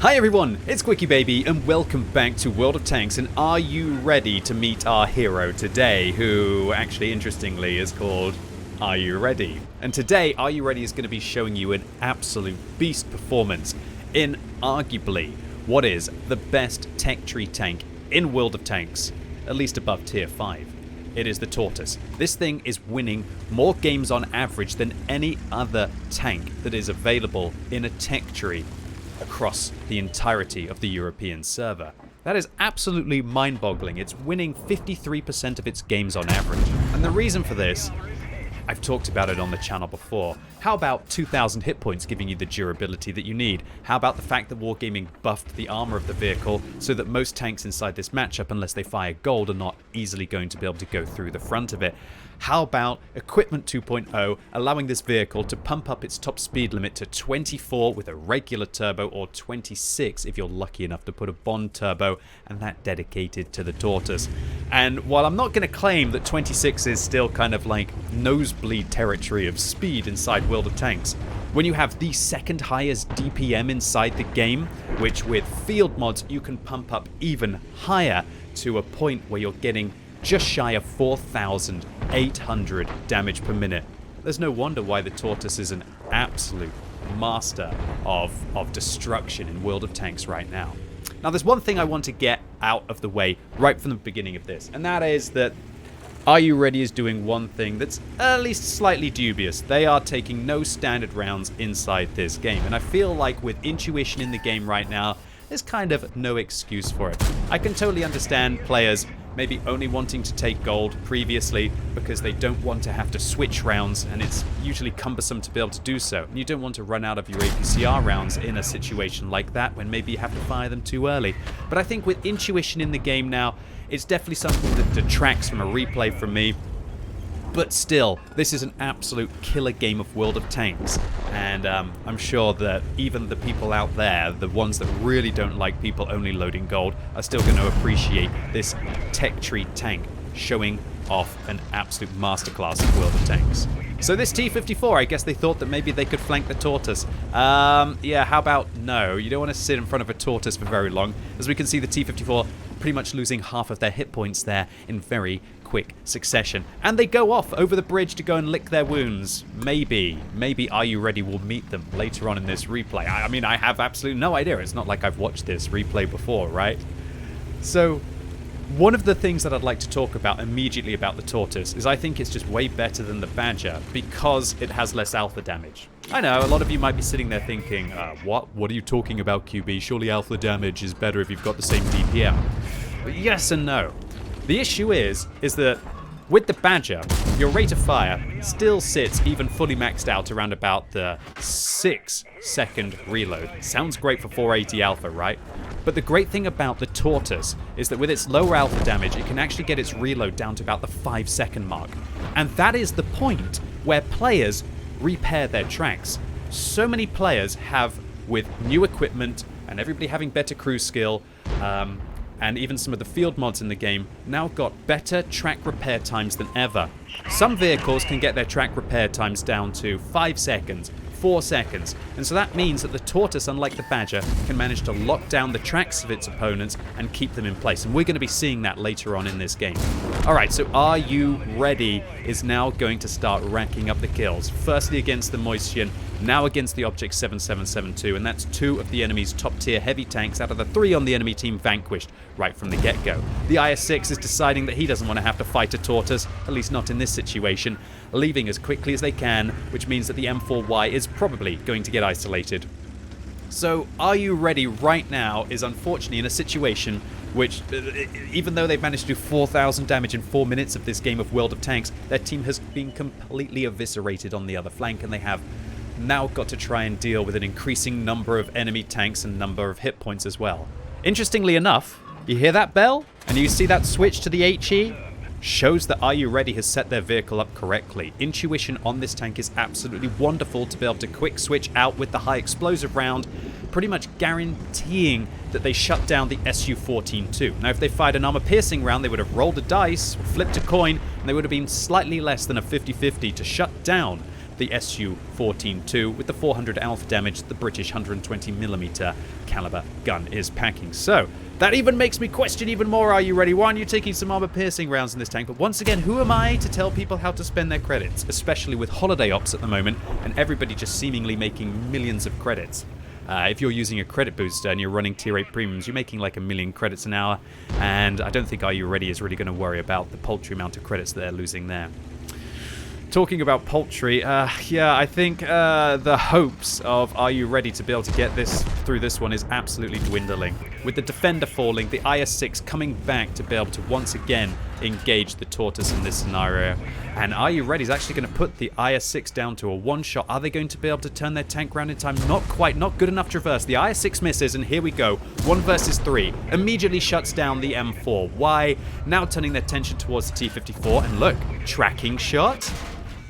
Hi everyone, it's QuickyBaby and welcome back to World of Tanks, and are you ready to meet our hero today, who actually interestingly is called AreUReady. And today AreUReady is going to be showing you an absolute beast performance in arguably what is the best tech tree tank in World of Tanks, at least above tier 5. It is the Tortoise. This thing is winning more games on average than any other tank that is available in a tech tree across the entirety of the European server. That is absolutely mind-boggling. It's winning 53% of its games on average. And the reason for this, I've talked about it on the channel before. How about 2,000 hit points giving you the durability that you need? How about the fact that Wargaming buffed the armor of the vehicle so that most tanks inside this matchup, unless they fire gold, are not easily going to be able to go through the front of it? How about Equipment 2.0 allowing this vehicle to pump up its top speed limit to 24 with a regular turbo, or 26 if you're lucky enough to put a bond turbo, and that dedicated to the Tortoise. And while I'm not going to claim that 26 is still kind of like nosebleed territory of speed inside World of Tanks, when you have the second highest DPM inside the game, which with field mods you can pump up even higher to a point where you're getting just shy of 4,800 damage per minute. There's no wonder why the Tortoise is an absolute master of destruction in World of Tanks right now. Now there's one thing I want to get out of the way right from the beginning of this, and that is that AreUReady is doing one thing that's at least slightly dubious. They are taking no standard rounds inside this game, and I feel like with intuition in the game right now, there's kind of no excuse for it. I can totally understand players maybe only wanting to take gold previously because they don't want to have to switch rounds, and it's usually cumbersome to be able to do so. And you don't want to run out of your APCR rounds in a situation like that when maybe you have to fire them too early. But I think with intuition in the game now, it's definitely something that detracts from a replay from me. But still, this is an absolute killer game of World of Tanks, and I'm sure that even the people out there, the ones that really don't like people only loading gold, are still going to appreciate this tech tree tank showing off an absolute masterclass of World of Tanks. So this T-54, I guess they thought that maybe they could flank the Tortoise. Yeah, how about no? You don't want to sit in front of a Tortoise for very long. As we can see, the T-54 pretty much losing half of their hit points there in very quick succession. And they go off over the bridge to go and lick their wounds. Maybe AreUReady will meet them later on in this replay. I mean, I have absolutely no idea. It's not like I've watched this replay before, right? So one of the things that I'd like to talk about immediately about the Tortoise is I think it's just way better than the Badger because it has less alpha damage. I know, a lot of you might be sitting there thinking, what are you talking about, QB? Surely alpha damage is better if you've got the same DPM. But yes and no. The issue is that with the Badger, your rate of fire still sits even fully maxed out around about the 6-second reload. Sounds great for 480 alpha, right? But the great thing about the Tortoise is that with its lower alpha damage, it can actually get its reload down to about the 5-second mark. And that is the point where players repair their tracks. So many players have, with new equipment and everybody having better crew skill, and even some of the field mods in the game, now got better track repair times than ever. Some vehicles can get their track repair times down to 5 seconds, 4 seconds, and so that means that the Tortoise, unlike the Badger, can manage to lock down the tracks of its opponents and keep them in place, and we're going to be seeing that later on in this game. Alright, so AreUReady is now going to start racking up the kills, firstly against the Moistion, now against the Object 7772, and that's 2 of the enemy's top tier heavy tanks out of the 3 on the enemy team vanquished right from the get-go. The IS-6 is deciding that he doesn't want to have to fight a Tortoise, at least not in this situation, leaving as quickly as they can, which means that the M4Y is probably going to get isolated. So AreUReady right now is unfortunately in a situation which, even though they've managed to do 4,000 damage in 4 minutes of this game of World of Tanks, their team has been completely eviscerated on the other flank, and they have now got to try and deal with an increasing number of enemy tanks and number of hit points as well. Interestingly enough, you hear that bell? And you see that switch to the HE? Shows that AreUReady has set their vehicle up correctly. Intuition on this tank is absolutely wonderful to be able to quick switch out with the high explosive round, pretty much guaranteeing that they shut down the Su-14 too. Now if they fired an armor-piercing round, they would have rolled a dice, flipped a coin, and they would have been slightly less than a 50-50 to shut down the Su-14-2 with the 400 alpha damage the British 120mm caliber gun is packing. So that even makes me question even more, are you ready? Why aren't you taking some armor-piercing rounds in this tank? But once again, who am I to tell people how to spend their credits, especially with holiday ops at the moment and everybody just seemingly making millions of credits? If you're using a credit booster and you're running tier 8 premiums, you're making like 1 million credits an hour, and I don't think AreUReady is really going to worry about the paltry amount of credits that they're losing there. Talking about paltry, yeah, I think the hopes of AreUReady to be able to get this through this one is absolutely dwindling. With the Defender falling, the IS-6 coming back to be able to once again engage the Tortoise in this scenario. And AreUReady is actually going to put the IS-6 down to a one-shot. Are they going to be able to turn their tank round in time? Not quite, not good enough traverse. The IS-6 misses, and here we go. 1 versus 3. Immediately shuts down the M4. Why? Now turning their attention towards the T-54, and look, tracking shot.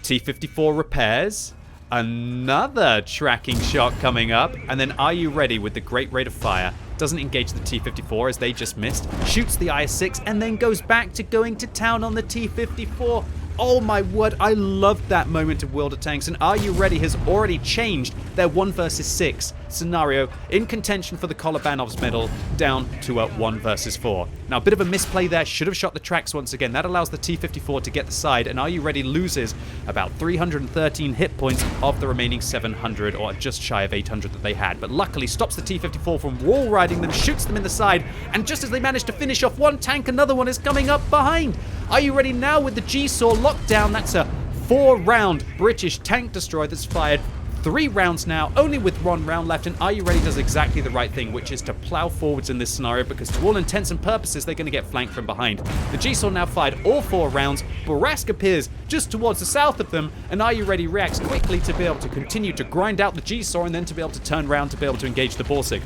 T-54 repairs. Another tracking shot coming up, and then AreUReady with the great rate of fire doesn't engage the T-54 as they just missed, shoots the IS-6, and then goes back to going to town on the T-54. Oh my word, I loved that moment of World of Tanks, and AreUReady has already changed their 1 versus 6 scenario in contention for the Kolobanov's medal down to a 1 versus 4. Now, a bit of a misplay there, should have shot the tracks once again. That allows the T-54 to get the side, and AreUReady loses about 313 hit points of the remaining 700, or just shy of 800 that they had. But luckily stops the T-54 from wall riding them, shoots them in the side, and just as they manage to finish off one tank, another one is coming up behind. AreUReady now with the G-Saw locked down. That's a 4-round British tank destroyer that's fired 3 rounds now, only with 1 round left, and AreUReady does exactly the right thing, which is to plow forwards in this scenario, because to all intents and purposes, they're going to get flanked from behind. The G-Saw now fired all 4 rounds, Borask appears just towards the south of them, and AreUReady reacts quickly to be able to continue to grind out the G-Saw and then to be able to turn around to be able to engage the Borsig.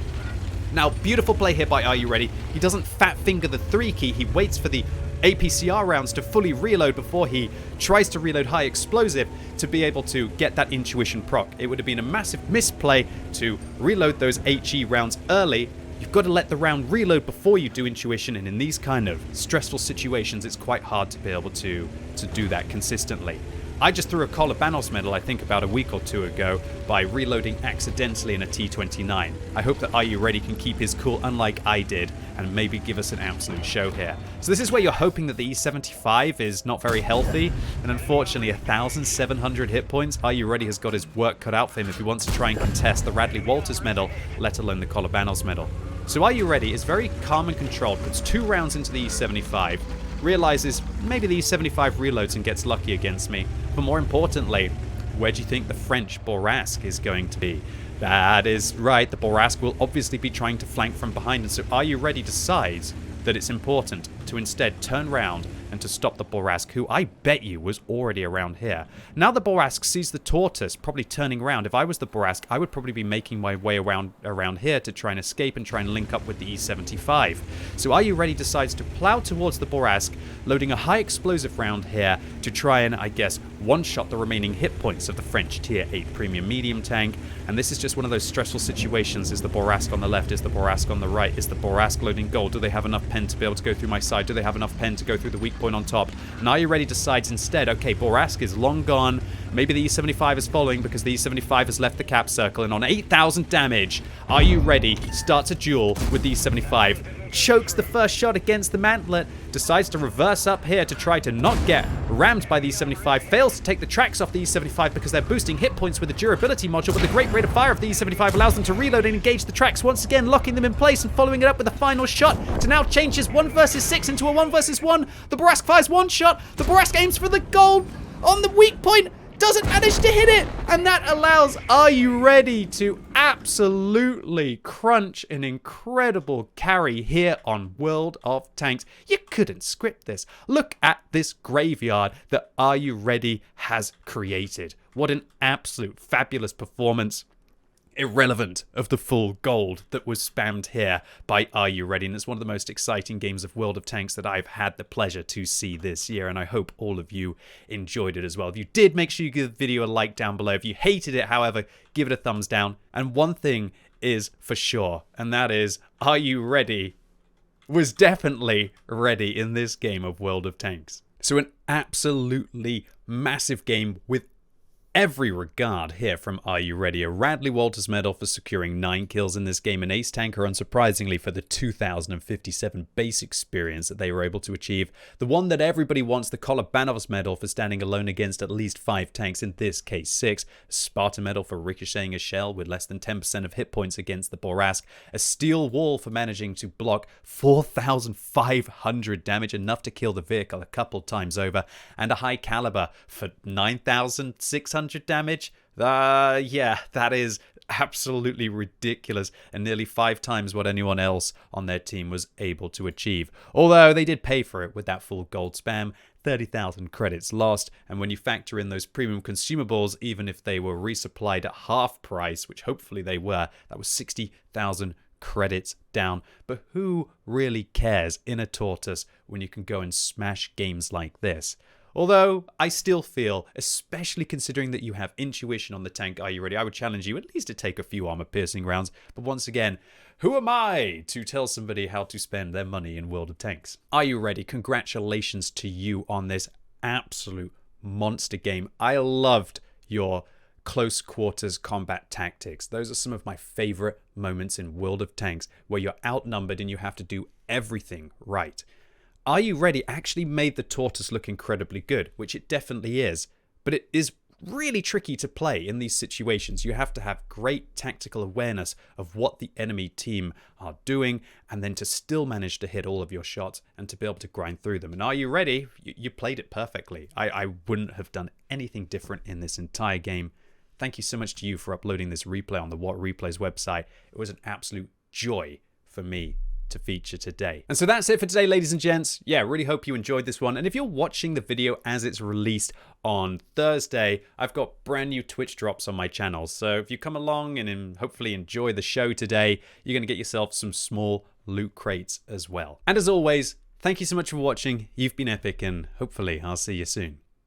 Now, beautiful play here by AreUReady. He doesn't fat finger the 3 key, he waits for the APCR rounds to fully reload before he tries to reload high explosive to be able to get that intuition proc. It would have been a massive misplay to reload those HE rounds early. You've got to let the round reload before you do intuition, and in these kind of stressful situations, it's quite hard to be able to do that consistently. I just threw a Kolobanov's medal, I think, about a week or 2 ago by reloading accidentally in a T-29. I hope that AreUReady can keep his cool, unlike I did, and maybe give us an absolute show here. So this is where you're hoping that the E-75 is not very healthy, and unfortunately 1,700 hit points. AreUReady has got his work cut out for him if he wants to try and contest the Radley Walters medal, let alone the Kolobanov's medal. So AreUReady is very calm and controlled, puts 2 rounds into the E-75, realizes maybe the E-75 reloads and gets lucky against me. But more importantly, where do you think the French Borask is going to be? That is right, the Borask will obviously be trying to flank from behind, and so AreUReady decides that it's important to instead turn round and to stop the Borask, who I bet you was already around here. Now the Borask sees the Tortoise probably turning around. If I was the Borask, I would probably be making my way around here to try and escape and try and link up with the E-75. So AreUReady decides to plow towards the Borask, loading a high explosive round here to try and, I guess, one-shot the remaining hit points of the French Tier 8 Premium Medium tank. And this is just one of those stressful situations. Is the Borask on the left? Is the Borask on the right? Is the Borask loading gold? Do they have enough pen to be able to go through my side? Do they have enough pen to go through the weak point on top? And AreUReady decides instead, okay, Borask is long gone. Maybe the E-75 is following because the E-75 has left the cap circle, and on 8,000 damage, AreUReady starts a duel with the E-75. Chokes the first shot against the mantlet, decides to reverse up here to try to not get rammed by the E-75, fails to take the tracks off the E-75 because they're boosting hit points with the durability module, but the great rate of fire of the E-75 allows them to reload and engage the tracks once again, locking them in place and following it up with a final shot to now change his 1 versus 6 into a 1 versus 1. The Borask fires 1 shot, the Borask aims for the gold on the weak point, doesn't manage to hit it, and that allows AreUReady to absolutely crunch an incredible carry here on World of Tanks. You couldn't script this. Look at this graveyard that AreUReady has created. What an absolute fabulous performance. Irrelevant of the full gold that was spammed here by AreUReady, and it's one of the most exciting games of World of Tanks that I've had the pleasure to see this year, and I hope all of you enjoyed it as well. If you did, make sure you give the video a like down below. If you hated it, however, give it a thumbs down. And one thing is for sure, and that is AreUReady was definitely ready in this game of World of Tanks. So an absolutely massive game with every regard here from Are You Ready? A Radley Walters medal for securing 9 kills in this game, an ace tanker unsurprisingly for the 2057 base experience that they were able to achieve, the one that everybody wants, the Kolobanov's medal for standing alone against at least 5 tanks, in this case 6, a Sparta medal for ricocheting a shell with less than 10% of hit points against the Borask, a steel wall for managing to block 4,500 damage, enough to kill the vehicle a couple times over, and a high caliber for 9,600 damage. Yeah, that is absolutely ridiculous and nearly 5 times what anyone else on their team was able to achieve. Although they did pay for it with that full gold spam, 30,000 credits lost, and when you factor in those premium consumables, even if they were resupplied at half price, which hopefully they were, that was 60,000 credits down. But who really cares in a Tortoise when you can go and smash games like this? Although, I still feel, especially considering that you have intuition on the tank Are You Ready, I would challenge you at least to take a few armor-piercing rounds. But once again, who am I to tell somebody how to spend their money in World of Tanks? Are You Ready? Congratulations to you on this absolute monster game. I loved your close quarters combat tactics. Those are some of my favorite moments in World of Tanks, where you're outnumbered and you have to do everything right. Are You Ready actually made the Tortoise look incredibly good, which it definitely is, but it is really tricky to play in these situations. You have to have great tactical awareness of what the enemy team are doing, and then to still manage to hit all of your shots and to be able to grind through them. And Are You Ready? You played it perfectly. I wouldn't have done anything different in this entire game. Thank you so much to you for uploading this replay on the What Replays website. It was an absolute joy for me to feature today. And so that's it for today, ladies and gents. Yeah, really hope you enjoyed this one. And if you're watching the video as it's released on Thursday, I've got brand new Twitch drops on my channel. So if you come along and hopefully enjoy the show today, you're going to get yourself some small loot crates as well. And as always, thank you so much for watching. You've been epic, and hopefully I'll see you soon.